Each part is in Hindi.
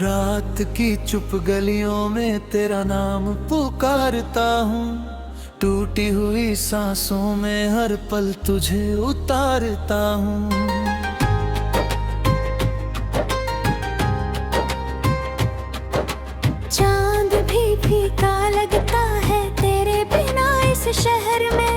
रात की चुप गलियों में तेरा नाम पुकारता हूँ, टूटी हुई सांसों में हर पल तुझे उतारता हूँ। चांद भी फीका लगता है तेरे बिना इस शहर में।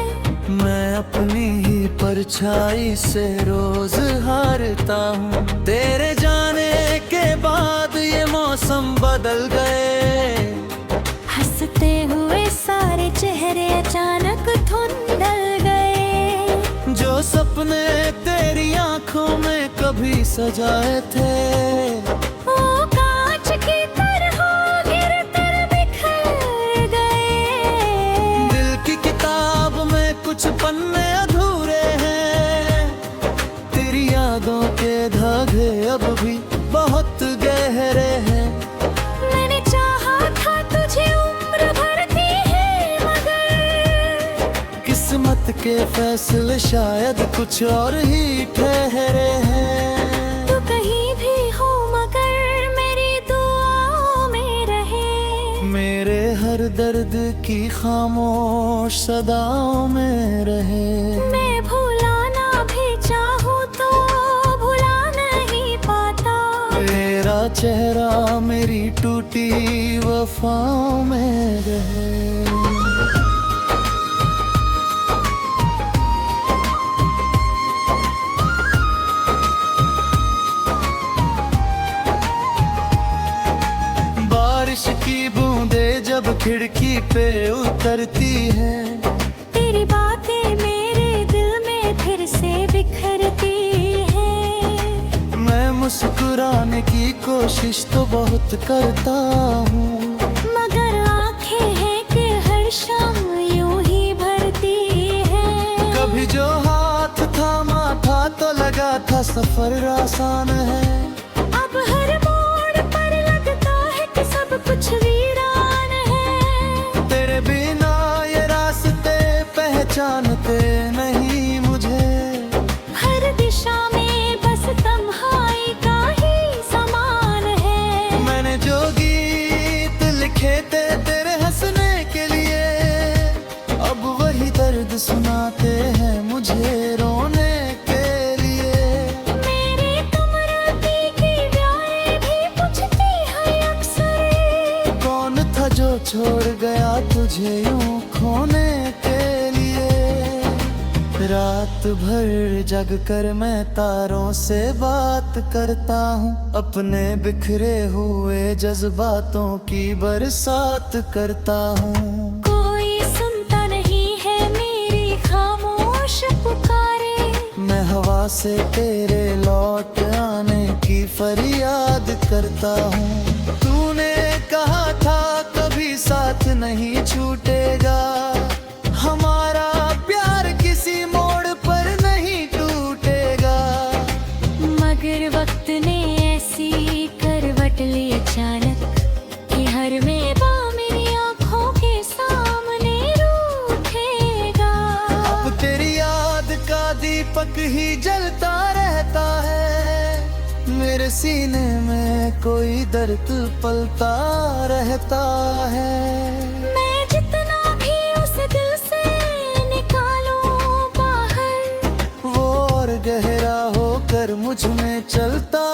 मैं अपनी ही परछाई से रोज हारता हूँ। तेरे जाने के बाद ये मौसम बदल गए, हंसते हुए सारे चेहरे अचानक धुंधल गए। जो सपने तेरी आंखों में कभी सजाए थे, वो कांच की तरह गिर बिखर गए। दिल की किताब में कुछ पन्ने अधूरे हैं, तेरी यादों के धागे अब भी बहुत गहरे हैं। मैंने चाहा था तुझे उम्र भर की है, मगर किस्मत के फैसले शायद कुछ और ही ठहरे हैं। तू कहीं भी हो मगर मेरी दुआओं में रहे। मेरे हर दर्द की खामोश सदाओं में रहे। मैं भुलाना भी चाहूँ तो भुला नहीं पाता। तेरा चेहरा मेरी टूटी वफाओं में रहे। बारिश की बूंदें जब खिड़की पे उतरती है, तेरी बातें मेरे दिल में फिर से बिखरती है। मैं मुस्कुराने की कोशिश तो बहुत करता हूँ, मगर आंखें हैं कि हर शाम यूं ही भरती है। कभी जो हाथ थामा था तो लगा था सफर आसान है। अब हर मोड़ पर लगता है कि सब कुछ वीरान है। तेरे बिना ये रास्ते पहचानते नहीं मुझे। हर दिशा में बस तन्हाई का ही समान है। मैंने जो गीत लिखे थे तेरे हंसने के लिए, अब वही दर्द सुनाते हैं मुझे रोने के लिए। मेरे कमराती की ब्याहें भी पूछती है अक्सर, कौन था जो छोड़ गया तुझे यूं खोने के लिए। रात भर जग कर मैं तारों से बात करता हूँ, अपने बिखरे हुए जज्बातों की बरसात करता हूँ। कोई सुनता नहीं है मेरी खामोश पुकारे। मैं हवा से तेरे लौट आने की फरियाद करता हूँ। तूने कहा था कभी साथ नहीं छूटेगा, हमारा प्यार किसी मोड़ पर नहीं टूटेगा। मगर वक्त ने ऐसी करवट ली अचानक कि हर मेवा मेरी आंखों के सामने रूठेगा। अब तेरी याद का दीपक ही जलता रहता है, मेरे सीने में कोई दर्द पलता रहता है। मैं जितना भी उस दिल से निकालूं बाहर, वो और गहरा होकर मुझ में चलता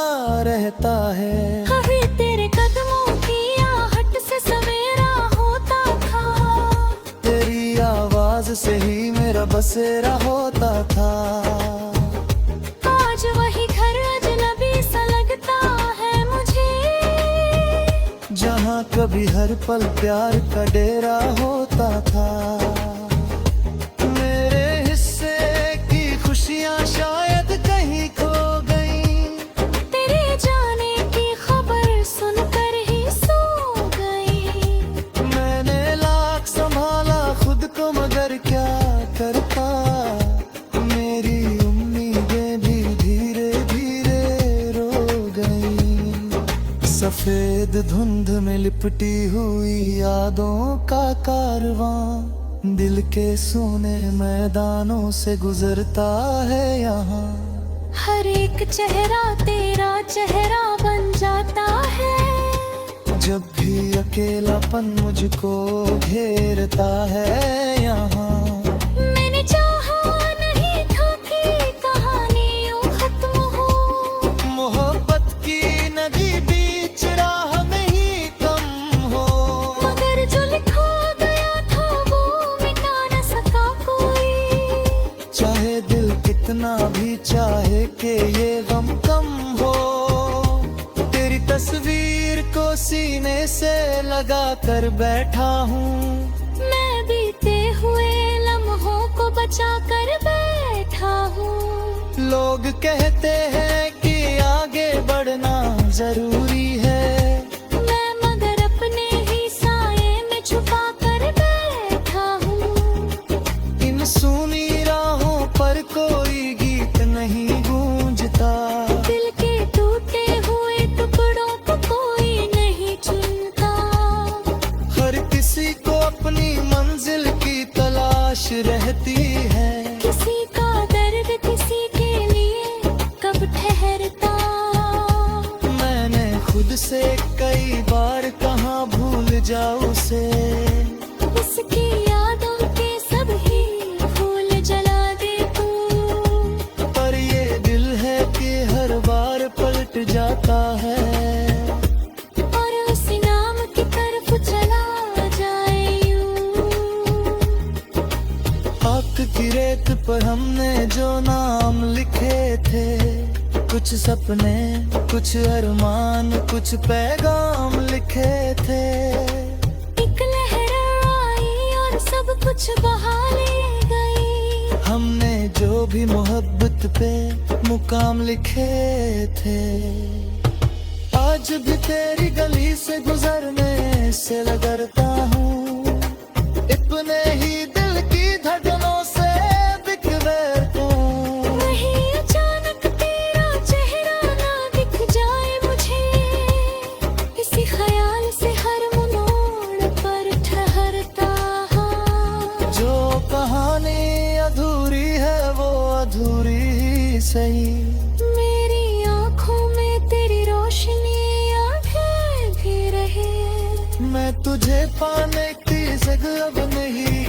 रहता है। अभी तेरे कदमों की आहट से सवेरा होता था। तेरी आवाज से ही मेरा बसेरा होता था। आज वही घर अजनबी सा लगता है मुझे, जहाँ कभी हर पल प्यार का डेरा होता था। मेरे हिस्से की खुशियाँ शायद कहीं खो गईं, तेरे जाने की खबर सुनकर ही सो गई। मैंने लाख संभाला खुद को मगर क्या करता। मेरी उम्मीदें भी धीरे धीरे रो गईं। सफेद धुंध में लिपटी हुई यादों का कारवां, दिल के सोने मैदानों से गुजरता है यहाँ। हर एक चेहरा तेरा चेहरा बन जाता है। जब भी अकेलापन मुझको घेरता है यहाँ, मैंने चाहा नहीं था कि कहानी यूं खत्म हो। मोहब्बत की नदी बीच राह में ही कम हो। मगर जो लिखा गया था वो मिटा न सका कोई। चाहे दिल कितना भी चाहे कि ये गम कम हो, तेरी तस्वीर को सीने से लगा कर बैठा हूँ। मैं बीते हुए लम्हों को बचा कर बैठा हूँ। लोग कहते हैं कि आगे बढ़ना जरूरी है, मैं मगर अपने ही साये में छुपा कर बैठा हूँ। इन सूनी राहों पर कोई गीत नहीं गूंजता। दिल के टूटे हुए टुकड़ों को कोई नहीं चुनता। हर किसी को अपनी मंजिल की तलाश रहती है। किसी का दर्द किसी के लिए कब ठहरता। मैंने खुद से कई बार कहा भूल जाऊं उसे, उसकी यादों के सब ही फूल जला दे तू। पर ये दिल है कि हर बार पलट जाता है और उस नाम की तरफ चला जाए यूं। आँख की रेत पर हमने जो नाम लिखे थे, कुछ सपने कुछ अरमान कुछ पैगाम लिखे थे। एक लहर आई और सब कुछ बहा ले गई। हमने जो भी मोहब्बत पे मुकाम लिखे थे, आज भी तेरी गली से गुजरने से लगता हूँ। इतने ही दिल की धड़कनों से बिखरता हूँ। वही अचानक तेरा चेहरा ना दिख जाए मुझे। इसी ख्याल से हर मोड़ पर ठहरता हूँ। जो कहानी अधूरी है वो अधूरी ही सही। मेरी आँखों में तेरी रोशनी आगे भी रहे। मैं तुझे पाने की जगह अब नहीं